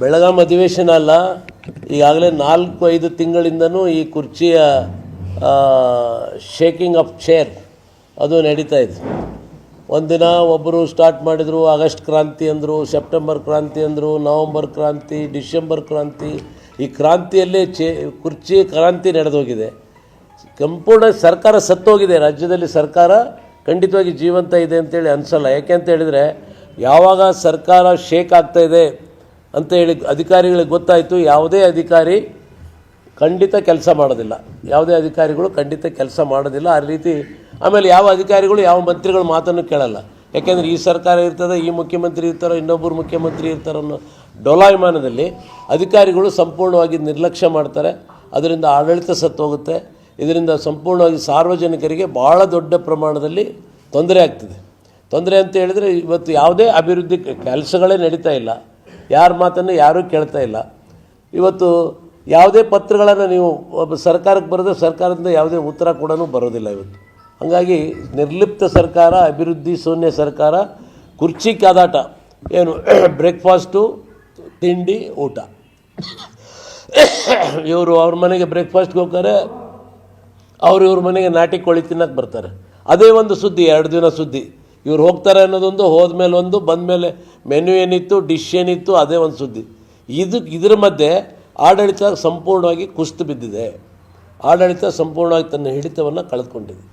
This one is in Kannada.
ಬೆಳಗಾಂ ಅಧಿವೇಶನ ಅಲ್ಲ, ಈಗಾಗಲೇ 4-5 ತಿಂಗಳಿಂದನೂ ಈ ಕುರ್ಚಿಯ ಶೇಕಿಂಗ್ ಆಫ್ ಚೇರ್ ಅದು ನಡೀತಾ ಇದೆ. ಒಂದಿನ ಒಬ್ಬರು ಸ್ಟಾರ್ಟ್ ಮಾಡಿದರು, ಆಗಸ್ಟ್ ಕ್ರಾಂತಿ ಅಂದರು, ಸೆಪ್ಟೆಂಬರ್ ಕ್ರಾಂತಿ ಅಂದರು, ನವಂಬರ್ ಕ್ರಾಂತಿ, ಡಿಸೆಂಬರ್ ಕ್ರಾಂತಿ. ಈ ಕ್ರಾಂತಿಯಲ್ಲೇ ಕುರ್ಚಿ ಕ್ರಾಂತಿ ನಡೆದೋಗಿದೆ. ಸಂಪೂರ್ಣ ಸರ್ಕಾರ ಸತ್ತೋಗಿದೆ. ರಾಜ್ಯದಲ್ಲಿ ಸರ್ಕಾರ ಖಂಡಿತವಾಗಿ ಜೀವಂತ ಇದೆ ಅಂತೇಳಿ ಅನಿಸಲ್ಲ. ಯಾಕೆ ಅಂತ ಹೇಳಿದರೆ, ಯಾವಾಗ ಸರ್ಕಾರ ಶೇಕ್ ಆಗ್ತಾಯಿದೆ ಅಂತ ಹೇಳಿ ಅಧಿಕಾರಿಗಳಿಗೆ ಗೊತ್ತಾಯಿತು, ಯಾವುದೇ ಅಧಿಕಾರಿ ಖಂಡಿತ ಕೆಲಸ ಮಾಡೋದಿಲ್ಲ, ಯಾವುದೇ ಅಧಿಕಾರಿಗಳು ಖಂಡಿತ ಕೆಲಸ ಮಾಡೋದಿಲ್ಲ. ಆ ರೀತಿ ಆಮೇಲೆ ಯಾವ ಅಧಿಕಾರಿಗಳು ಯಾವ ಮಂತ್ರಿಗಳ ಮಾತನ್ನು ಕೇಳಲ್ಲ. ಯಾಕೆಂದರೆ ಈ ಸರ್ಕಾರ ಇರ್ತದೆ, ಈ ಮುಖ್ಯಮಂತ್ರಿ ಇರ್ತಾರೋ, ಇನ್ನೊಬ್ಬರು ಮುಖ್ಯಮಂತ್ರಿ ಇರ್ತಾರೋ ಅನ್ನೋ ಡೋಲಾಯಮಾನದಲ್ಲಿ ಅಧಿಕಾರಿಗಳು ಸಂಪೂರ್ಣವಾಗಿ ನಿರ್ಲಕ್ಷ್ಯ ಮಾಡ್ತಾರೆ. ಅದರಿಂದ ಆಡಳಿತ ಸತ್ತೋಗುತ್ತೆ. ಇದರಿಂದ ಸಂಪೂರ್ಣವಾಗಿ ಸಾರ್ವಜನಿಕರಿಗೆ ಭಾಳ ದೊಡ್ಡ ಪ್ರಮಾಣದಲ್ಲಿ ತೊಂದರೆ ಆಗ್ತದೆ. ತೊಂದರೆ ಅಂತ ಹೇಳಿದರೆ, ಇವತ್ತು ಯಾವುದೇ ಅಭಿವೃದ್ಧಿ ಕೆಲಸಗಳೇ ನಡೀತಾ ಇಲ್ಲ, ಯಾರ ಮಾತನ್ನು ಯಾರೂ ಕೇಳ್ತಾ ಇಲ್ಲ. ಇವತ್ತು ಯಾವುದೇ ಪತ್ರಗಳನ್ನು ನೀವು ಒಬ್ಬ ಸರ್ಕಾರಕ್ಕೆ ಬರೆದ್ರೆ ಸರ್ಕಾರದಿಂದ ಯಾವುದೇ ಉತ್ತರ ಕೂಡ ಬರೋದಿಲ್ಲ ಇವತ್ತು. ಹಾಗಾಗಿ ನಿರ್ಲಿಪ್ತ ಸರ್ಕಾರ, ಅಭಿವೃದ್ಧಿ ಶೂನ್ಯ ಸರ್ಕಾರ, ಕುರ್ಚಿ ಕಾದಾಟ. ಏನು ಬ್ರೇಕ್ಫಾಸ್ಟು, ತಿಂಡಿ, ಊಟ. ಇವರು ಅವ್ರ ಮನೆಗೆ ಬ್ರೇಕ್ಫಾಸ್ಟ್ಗೆ ಹೋಗ್ತಾರೆ, ಇವ್ರ ಮನೆಗೆ ನಾಟಿ ಕೋಳಿ ತಿನ್ನಕ್ಕೆ ಬರ್ತಾರೆ. ಅದೇ ಒಂದು ಸುದ್ದಿ, 2 ದಿನ ಸುದ್ದಿ. ಇವ್ರು ಹೋಗ್ತಾರೆ ಅನ್ನೋದೊಂದು, ಹೋದ್ಮೇಲೆ ಒಂದು, ಬಂದಮೇಲೆ ಮೆನ್ಯೂ ಏನಿತ್ತು, ಡಿಶ್ ಏನಿತ್ತು, ಅದೇ ಒಂದು ಸುದ್ದಿ. ಇದರ ಮಧ್ಯೆ ಆಡಳಿತ ಸಂಪೂರ್ಣವಾಗಿ ಕುಸಿದು ಬಿದ್ದಿದೆ. ಆಡಳಿತ ಸಂಪೂರ್ಣವಾಗಿ ತನ್ನ ಹಿಡಿತವನ್ನು ಕಳೆದುಕೊಂಡಿದೆ.